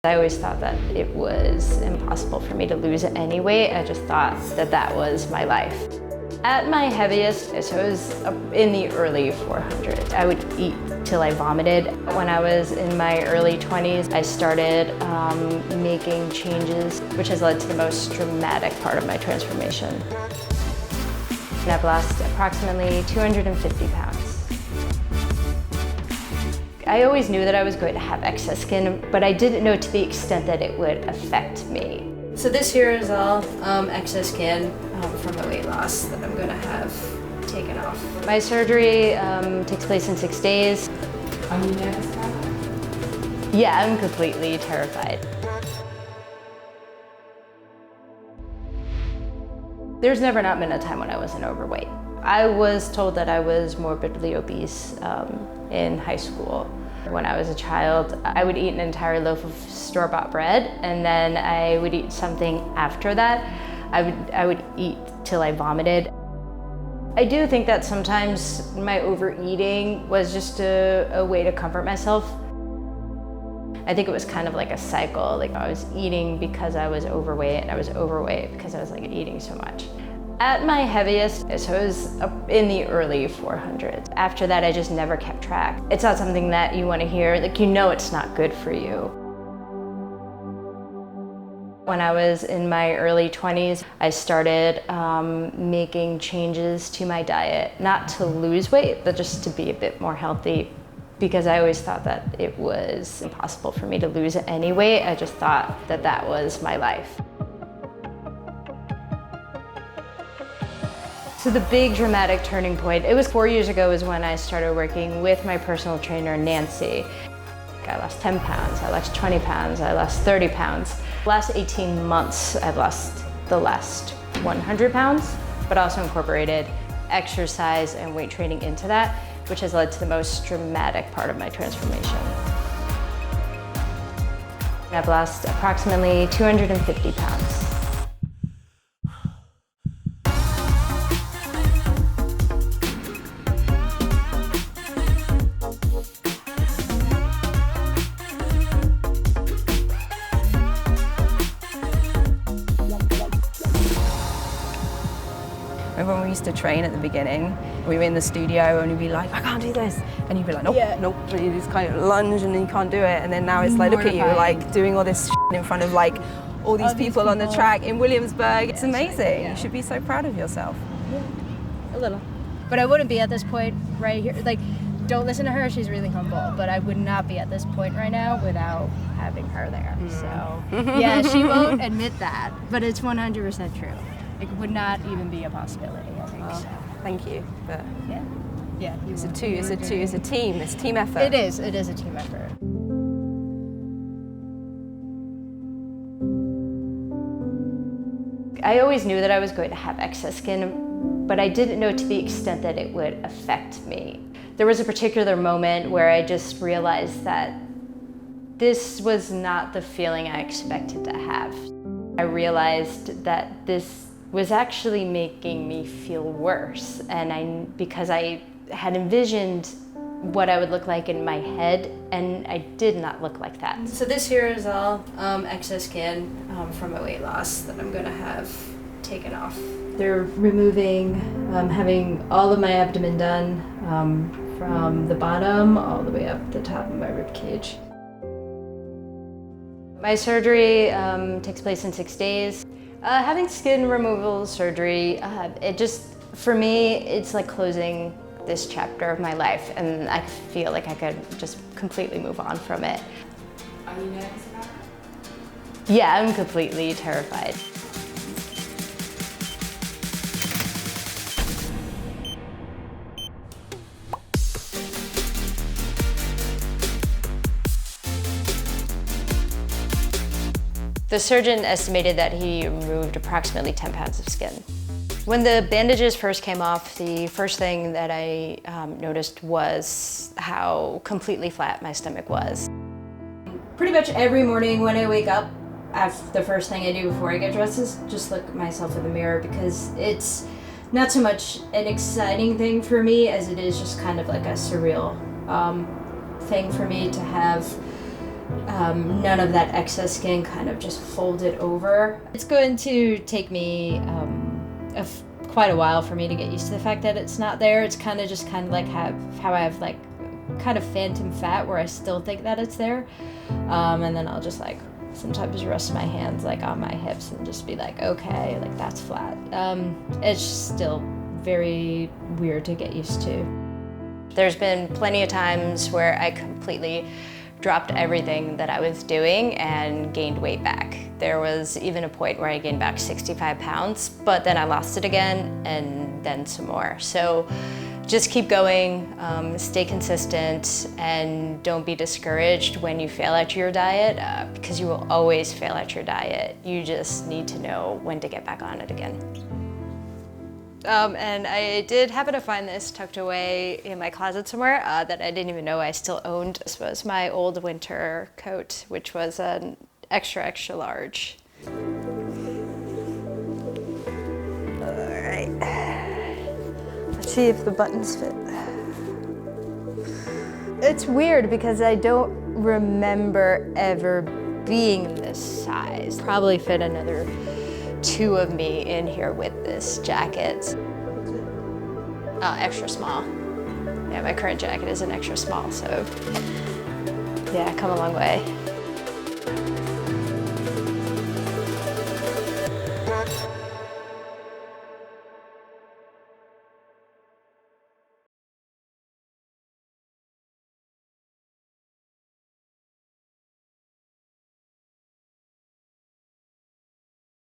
I always thought that it was impossible for me to lose any weight. I just thought that that was my life. At my heaviest, so it was in the early 400s. I would eat till I vomited. When I was in my early 20s, I started making changes, which has led to the most dramatic part of my transformation. And I've lost approximately 250 pounds. I always knew that I was going to have excess skin, but I didn't know to the extent that it would affect me. So this here is all excess skin from the weight loss that I'm going to have taken off. My surgery takes place in 6 days. Are you nervous about it? Yeah, I'm completely terrified. There's never not been a time when I wasn't overweight. I was told that I was morbidly obese in high school. When I was a child, I would eat an entire loaf of store-bought bread, and then I would eat something after that. I would eat till I vomited. I do think that sometimes my overeating was just a way to comfort myself. I think it was kind of like a cycle. Like I was eating because I was overweight, and I was overweight because I was like eating so much. At my heaviest, so it was in the early 400s. After that, I just never kept track. It's not something that you want to hear. Like, you know it's not good for you. When I was in my early 20s, I started making changes to my diet, not to lose weight, but just to be a bit more healthy, because I always thought that it was impossible for me to lose any weight. I just thought that that was my life. So the big dramatic turning point, it was 4 years ago is when I started working with my personal trainer, Nancy. I lost 10 pounds, I lost 20 pounds, I lost 30 pounds. The last 18 months, I've lost the last 100 pounds, but also incorporated exercise and weight training into that, which has led to the most dramatic part of my transformation. I've lost approximately 250 pounds. When we used to train at the beginning, we were in the studio and you'd be like, I can't do this. And you'd be like, nope, nope. And you just kind of lunge and then you can't do it. And then now it's like, look at you, like doing all this in front of like all these people on the track in Williamsburg. It's amazing. You should be so proud of yourself. Yeah, a little. But I wouldn't be at this point right here. Like, don't listen to her, she's really humble. But I would not be at this point right now without having her there. So, yeah, she won't admit that, but it's 100% true. It would not even be a possibility, I think. So. Thank you. But yeah. It's a team. It's a team effort. It is a team effort. I always knew that I was going to have excess skin, but I didn't know to the extent that it would affect me. There was a particular moment where I just realized that this was not the feeling I expected to have. I realized that this was actually making me feel worse, and because I had envisioned what I would look like in my head, and I did not look like that. So this here is all excess skin from my weight loss that I'm going to have taken off. They're removing, having all of my abdomen done from the bottom all the way up the top of my rib cage. My surgery takes place in 6 days. Having skin removal surgery, it just, for me, it's like closing this chapter of my life, and I feel like I could just completely move on from it. Are you nervous about it? Yeah, I'm completely terrified. The surgeon estimated that he removed approximately 10 pounds of skin. When the bandages first came off, the first thing that I noticed was how completely flat my stomach was. Pretty much every morning when I wake up, the first thing I do before I get dressed is just look at myself in the mirror, because it's not so much an exciting thing for me as it is just kind of like a surreal thing for me to have none of that excess skin kind of just folded over. It's going to take me quite a while for me to get used to the fact that it's not there. It's kind of like how I have like kind of phantom fat where I still think that it's there, and then I'll just like sometimes rest my hands like on my hips and just be like, okay, like that's flat. It's still very weird to get used to. There's been plenty of times where I completely dropped everything that I was doing and gained weight back. There was even a point where I gained back 65 pounds, but then I lost it again and then some more. So just keep going, stay consistent, and don't be discouraged when you fail at your diet, because you will always fail at your diet. You just need to know when to get back on it again. And I did happen to find this tucked away in my closet somewhere that I didn't even know I still owned. This was my old winter coat, which was an extra, extra large. All right. Let's see if the buttons fit. It's weird because I don't remember ever being this size. Probably fit another 2 of me in here with this jacket. Extra small. Yeah, my current jacket is an extra small, so yeah, come a long way.